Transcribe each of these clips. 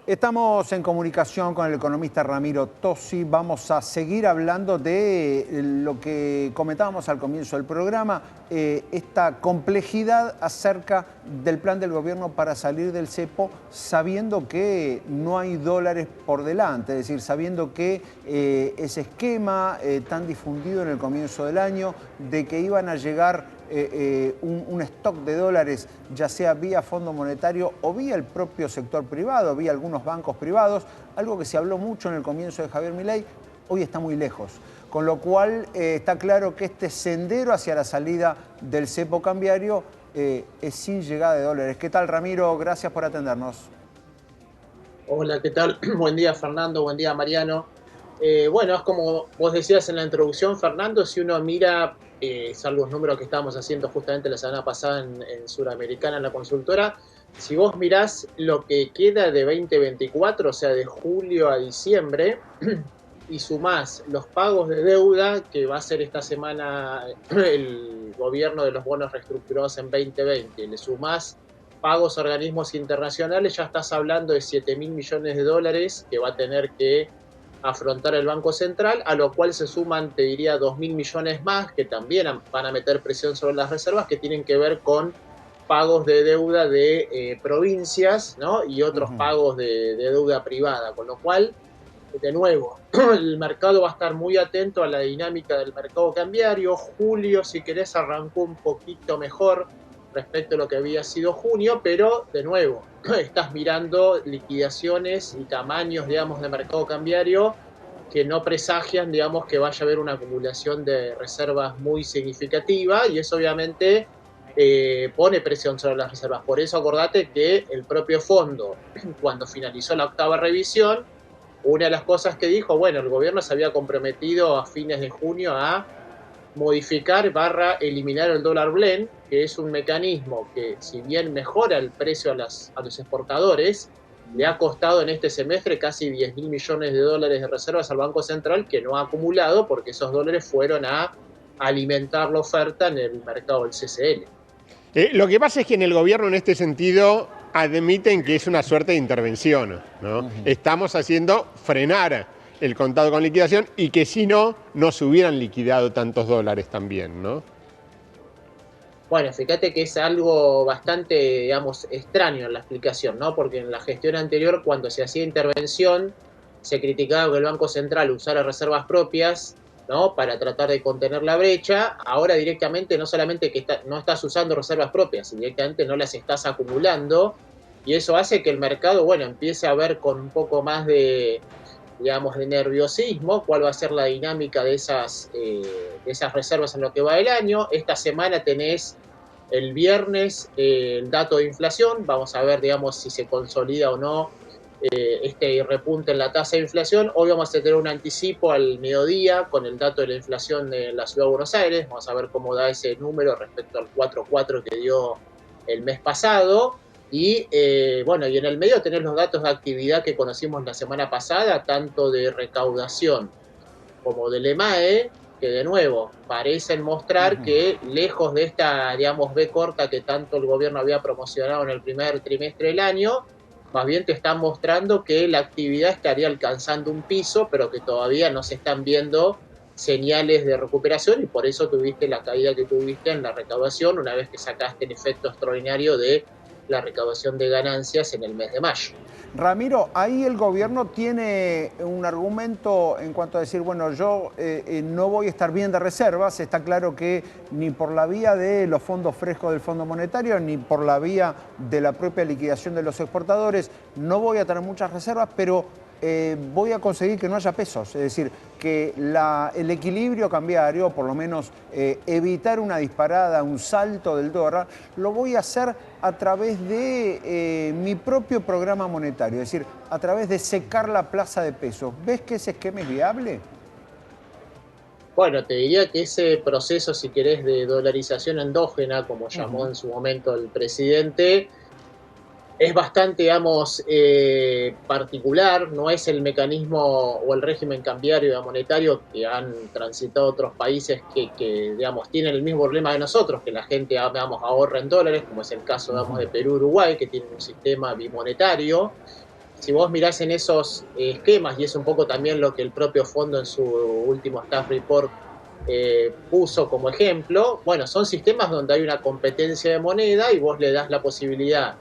Estamos en comunicación con el economista Ramiro Tosi. Vamos a seguir hablando de lo que comentábamos al comienzo del programa, esta complejidad acerca del plan del gobierno para salir del cepo, sabiendo que no hay dólares por delante, es decir, sabiendo que ese esquema tan difundido en el comienzo del año de que iban a llegar un stock de dólares, ya sea vía Fondo Monetario o vía el propio sector privado, vía algunos bancos privados, algo que se habló mucho en el comienzo de Javier Milei, hoy está muy lejos. Con lo cual está claro que este sendero hacia la salida del cepo cambiario es sin llegada de dólares. ¿Qué tal, Ramiro? Gracias por atendernos. Hola, ¿qué tal? Buen día, Fernando. Buen día, Mariano. Bueno, es como vos decías en la introducción, Fernando, si uno mira, salvo los números que estábamos haciendo justamente la semana pasada en Suramericana, en la consultora, si vos mirás lo que queda de 2024, o sea, de julio a diciembre, y sumás los pagos de deuda que va a hacer esta semana el gobierno de los bonos reestructurados en 2020, le sumás pagos a organismos internacionales, ya estás hablando de 7.000 millones de dólares que va a tener que afrontar el Banco Central, a lo cual se suman, te diría, 2.000 millones más que también van a meter presión sobre las reservas, que tienen que ver con pagos de deuda de provincias, ¿no? Y otros pagos de deuda privada, con lo cual, de nuevo, el mercado va a estar muy atento a la dinámica del mercado cambiario. Julio, si querés, arrancó un poquito mejor respecto a lo que había sido junio, pero de nuevo, estás mirando liquidaciones y tamaños, digamos, de mercado cambiario que no presagian, digamos, que vaya a haber una acumulación de reservas muy significativa, y eso obviamente pone presión sobre las reservas. Por eso acordate que el propio fondo, cuando finalizó la octava revisión, una de las cosas que dijo, bueno, el gobierno se había comprometido a fines de junio a modificar / eliminar el dólar blend, que es un mecanismo que, si bien mejora el precio a los exportadores, le ha costado en este semestre casi 10.000 millones de dólares de reservas al Banco Central, que no ha acumulado porque esos dólares fueron a alimentar la oferta en el mercado del CCL. Lo que pasa es que en el gobierno, en este sentido, admiten que es una suerte de intervención, ¿no? Estamos haciendo frenar el contado con liquidación y que si no, no se hubieran liquidado tantos dólares también, ¿no? Bueno, fíjate que es algo bastante, digamos, extraño en la explicación, ¿no? Porque en la gestión anterior, cuando se hacía intervención, se criticaba que el Banco Central usara reservas propias, ¿no? Para tratar de contener la brecha. Ahora directamente no solamente que no estás usando reservas propias, directamente no las estás acumulando, y eso hace que el mercado, bueno, empiece a ver con un poco más de, digamos, de nerviosismo cuál va a ser la dinámica de esas reservas en lo que va del año. Esta semana tenés el viernes el dato de inflación, vamos a ver, digamos, si se consolida o no este repunte en la tasa de inflación. Hoy vamos a tener un anticipo al mediodía con el dato de la inflación de la Ciudad de Buenos Aires, vamos a ver cómo da ese número respecto al 4,4 que dio el mes pasado. Y bueno, y en el medio tenés los datos de actividad que conocimos la semana pasada, tanto de recaudación como del EMAE, que de nuevo parecen mostrar que lejos de esta, digamos, B corta que tanto el gobierno había promocionado en el primer trimestre del año, más bien te están mostrando que la actividad estaría alcanzando un piso, pero que todavía no se están viendo señales de recuperación, y por eso tuviste la caída que tuviste en la recaudación una vez que sacaste el efecto extraordinario de la recaudación de ganancias en el mes de mayo. Ramiro, ahí el gobierno tiene un argumento en cuanto a decir, bueno, yo no voy a estar bien de reservas. Está claro que ni por la vía de los fondos frescos del Fondo Monetario, ni por la vía de la propia liquidación de los exportadores, no voy a tener muchas reservas, pero voy a conseguir que no haya pesos. Es decir, que el equilibrio cambiario, por lo menos evitar una disparada, un salto del dólar, lo voy a hacer a través de mi propio programa monetario, es decir, a través de secar la plaza de pesos. ¿Ves que ese esquema es viable? Bueno, te diría que ese proceso, si querés, de dolarización endógena, como llamó en su momento el presidente, es bastante, digamos, particular. No es el mecanismo o el régimen cambiario monetario que han transitado otros países que, digamos, tienen el mismo problema que nosotros, que la gente, digamos, ahorra en dólares, como es el caso, digamos, de Perú, Uruguay, que tienen un sistema bimonetario. si vos mirás en esos esquemas, y es un poco también lo que el propio fondo en su último staff report puso como ejemplo, bueno, son sistemas donde hay una competencia de moneda y vos le das la posibilidad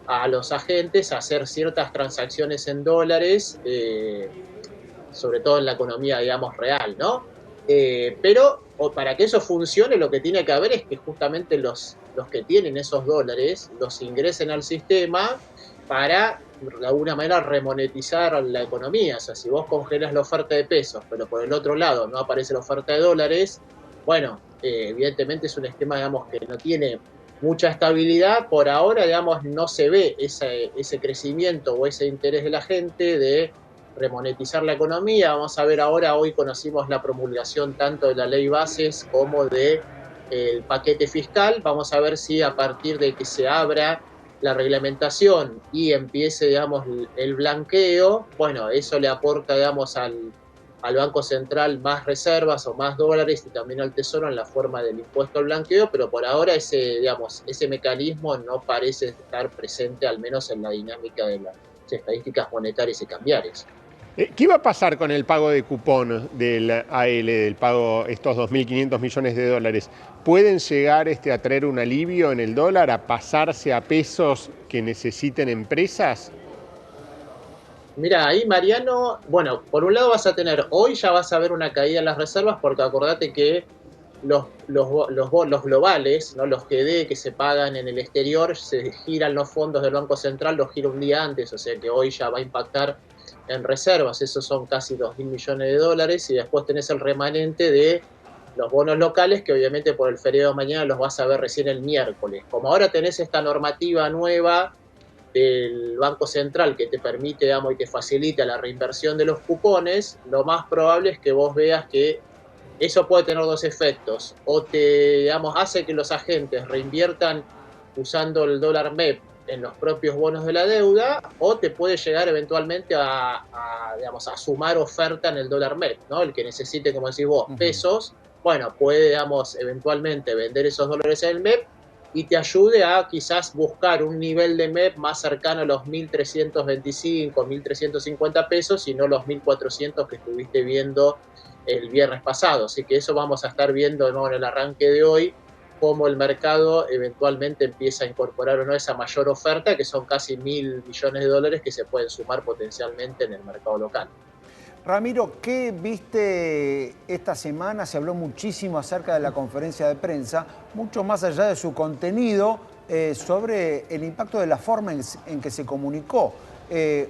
a los agentes a hacer ciertas transacciones en dólares, sobre todo en la economía, digamos, real, ¿no? Pero para que eso funcione, lo que tiene que haber es que justamente los que tienen esos dólares los ingresen al sistema para, de alguna manera, remonetizar la economía. O sea, si vos congelas la oferta de pesos, pero por el otro lado no aparece la oferta de dólares, bueno, evidentemente es un esquema, digamos, que no tiene mucha estabilidad. Por ahora, digamos, no se ve ese crecimiento o ese interés de la gente de remonetizar la economía. Vamos a ver ahora, hoy conocimos la promulgación tanto de la ley bases como de el paquete fiscal. Vamos a ver si a partir de que se abra la reglamentación y empiece, digamos, el blanqueo, bueno, eso le aporta, digamos, al Banco Central más reservas o más dólares y también al Tesoro en la forma del impuesto al blanqueo, pero por ahora ese mecanismo no parece estar presente, al menos en la dinámica de las estadísticas monetarias y cambiarias. ¿Qué va a pasar con el pago de cupón del AL, del pago estos 2.500 millones de dólares? ¿Pueden llegar a traer un alivio en el dólar, a pasarse a pesos que necesiten empresas? Mira, ahí Mariano, bueno, por un lado hoy ya vas a ver una caída en las reservas, porque acordate que los globales, ¿no? Los GD que se pagan en el exterior, se giran los fondos del Banco Central, los gira un día antes, o sea que hoy ya va a impactar en reservas, esos son casi 2.000 millones de dólares, y después tenés el remanente de los bonos locales, que obviamente por el feriado de mañana los vas a ver recién el miércoles. Como ahora tenés esta normativa nueva del Banco Central que te permite, digamos, y te facilita la reinversión de los cupones, lo más probable es que vos veas que eso puede tener dos efectos. O digamos, hace que los agentes reinviertan usando el dólar MEP en los propios bonos de la deuda, o te puede llegar eventualmente digamos, a sumar oferta en el dólar MEP, ¿no? El que necesite, como decís vos, pesos, bueno, puede, digamos, eventualmente vender esos dólares en el MEP y te ayude a quizás buscar un nivel de MEP más cercano a los 1.325, 1.350 pesos y no los 1.400 que estuviste viendo el viernes pasado. Así que eso vamos a estar viendo, ¿no?, en el arranque de hoy, cómo el mercado eventualmente empieza a incorporar o no esa mayor oferta, que son casi 1.000 millones de dólares que se pueden sumar potencialmente en el mercado local. Ramiro, ¿qué viste esta semana? Se habló muchísimo acerca de la conferencia de prensa, mucho más allá de su contenido, sobre el impacto de la forma en que se comunicó.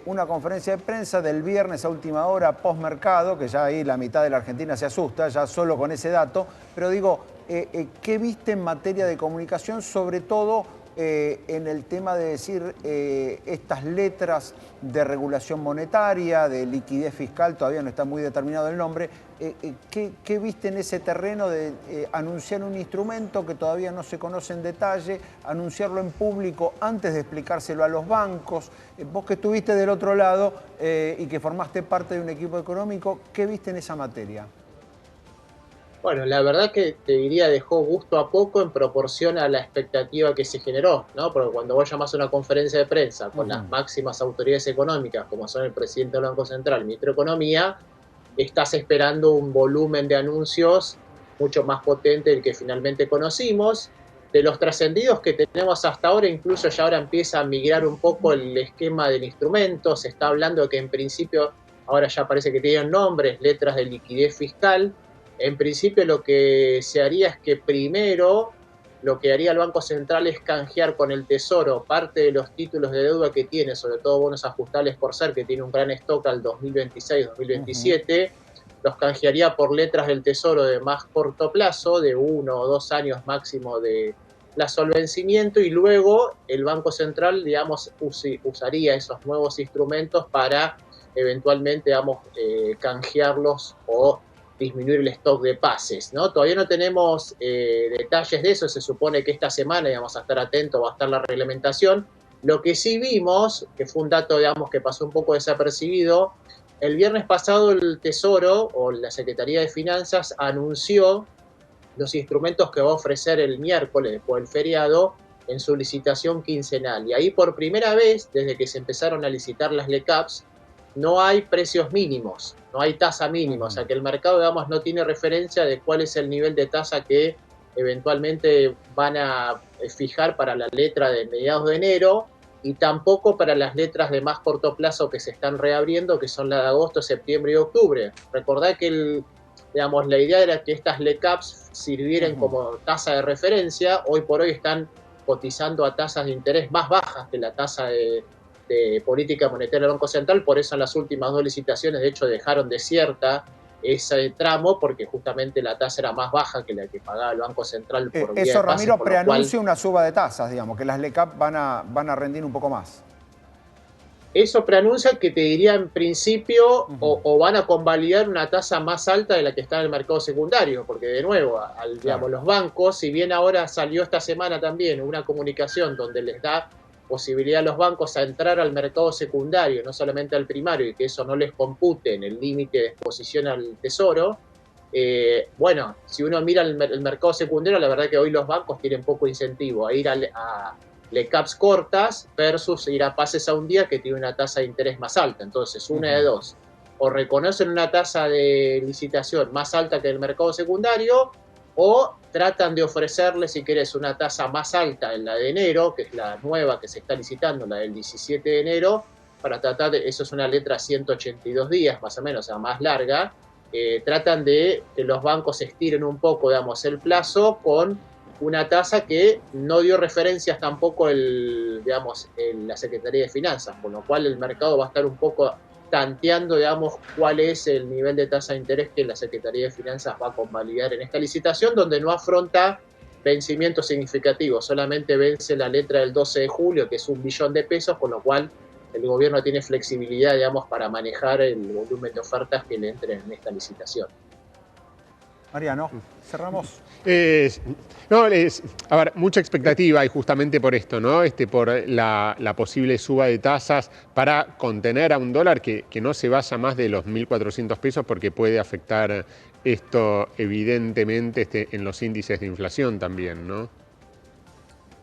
Una conferencia de prensa del viernes a última hora, postmercado, que ya ahí la mitad de la Argentina se asusta, ya solo con ese dato, pero digo, ¿qué viste en materia de comunicación, sobre todo en el tema de decir estas letras de regulación monetaria, de liquidez fiscal, todavía no está muy determinado el nombre? ¿Qué viste en ese terreno de anunciar un instrumento que todavía no se conoce en detalle, anunciarlo en público antes de explicárselo a los bancos? Vos que estuviste del otro lado y que formaste parte de un equipo económico, ¿qué viste en esa materia? Bueno, la verdad que te diría dejó gusto a poco en proporción a la expectativa que se generó, ¿no? Porque cuando vos llamás a una conferencia de prensa con las máximas autoridades económicas, como son el presidente del Banco Central, el ministro de Economía, estás esperando un volumen de anuncios mucho más potente del que finalmente conocimos. De los trascendidos que tenemos hasta ahora, incluso ya ahora empieza a migrar un poco el esquema del instrumento. Se está hablando de que en principio, ahora ya parece que tienen nombres, letras de liquidez fiscal. En principio lo que se haría es que primero lo que haría el Banco Central es canjear con el Tesoro parte de los títulos de deuda que tiene, sobre todo bonos ajustables por ser, que tiene un gran stock al 2026-2027, los canjearía por letras del Tesoro de más corto plazo, de 1 o 2 años máximo de plazo al vencimiento, y luego el Banco Central, digamos, usaría esos nuevos instrumentos para eventualmente, digamos, canjearlos o disminuir el stock de pases, ¿no? Todavía no tenemos detalles de eso, se supone que esta semana, digamos, a estar atentos, va a estar la reglamentación. Lo que sí vimos, que fue un dato, digamos, que pasó un poco desapercibido, el viernes pasado el Tesoro o la Secretaría de Finanzas anunció los instrumentos que va a ofrecer el miércoles después del feriado en su licitación quincenal. Y ahí por primera vez, desde que se empezaron a licitar las LECAPs, no hay precios mínimos, no hay tasa mínima, o sea que el mercado, digamos, no tiene referencia de cuál es el nivel de tasa que eventualmente van a fijar para la letra de mediados de enero y tampoco para las letras de más corto plazo que se están reabriendo, que son la de agosto, septiembre y octubre. Recordad que digamos, la idea era que estas LECAPs sirvieran como tasa de referencia. Hoy por hoy están cotizando a tasas de interés más bajas que la tasa de política monetaria del Banco Central, por eso en las últimas 2 licitaciones de hecho dejaron desierta ese tramo porque justamente la tasa era más baja que la que pagaba el Banco Central por vía eso, de pases, Ramiro, preanuncia una suba de tasas, digamos, que las LECAP van a rendir un poco más. Eso preanuncia que te diría en principio o van a convalidar una tasa más alta de la que está en el mercado secundario, porque de nuevo, digamos, los bancos, si bien ahora salió esta semana también una comunicación donde les da posibilidad a los bancos a entrar al mercado secundario, no solamente al primario, y que eso no les compute en el límite de exposición al tesoro, bueno, si uno mira el mercado secundario, la verdad que hoy los bancos tienen poco incentivo a ir a LECAPs cortas versus ir a pases a un día que tiene una tasa de interés más alta. Entonces, una de dos, o reconocen una tasa de licitación más alta que el mercado secundario, o tratan de ofrecerle, si querés, una tasa más alta en la de enero, que es la nueva que se está licitando, la del 17 de enero, para tratar de, eso es una letra 182 días más o menos, o sea, más larga, tratan de que los bancos estiren un poco, digamos, el plazo con una tasa que no dio referencias tampoco la Secretaría de Finanzas, con lo cual el mercado va a estar un poco tanteando, digamos, cuál es el nivel de tasa de interés que la Secretaría de Finanzas va a convalidar en esta licitación, donde no afronta vencimientos significativos, solamente vence la letra del 12 de julio, que es 1 billón de pesos, con lo cual el gobierno tiene flexibilidad, digamos, para manejar el volumen de ofertas que le entren en esta licitación. Mariano, cerramos. A ver, mucha expectativa y justamente por esto, ¿no? Por la posible suba de tasas para contener a un dólar que no se vaya más de los 1.400 pesos porque puede afectar esto evidentemente en los índices de inflación también, ¿no?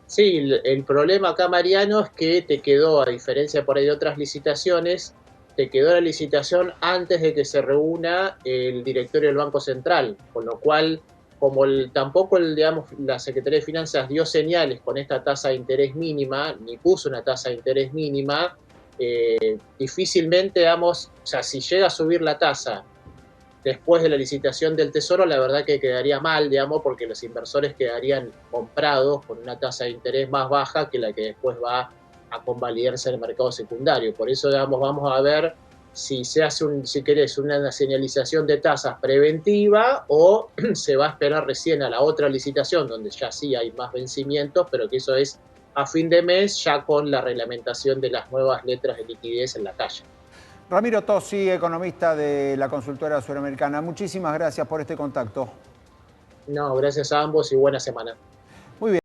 Sí, el problema acá, Mariano, es que te quedó, a diferencia por ahí de otras licitaciones, te quedó la licitación antes de que se reúna el directorio del Banco Central, con lo cual, como tampoco la Secretaría de Finanzas dio señales con esta tasa de interés mínima, ni puso una tasa de interés mínima, difícilmente, digamos, o sea, si llega a subir la tasa después de la licitación del Tesoro, la verdad que quedaría mal, digamos, porque los inversores quedarían comprados con una tasa de interés más baja que la que después va a convalidarse en el mercado secundario. Por eso, digamos, vamos a ver si se hace, si querés, una señalización de tasas preventiva o se va a esperar recién a la otra licitación, donde ya sí hay más vencimientos, pero que eso es a fin de mes, ya con la reglamentación de las nuevas letras de liquidez en la calle. Ramiro Tosi, economista de la consultora suramericana, muchísimas gracias por este contacto. No, gracias a ambos y buena semana. Muy bien.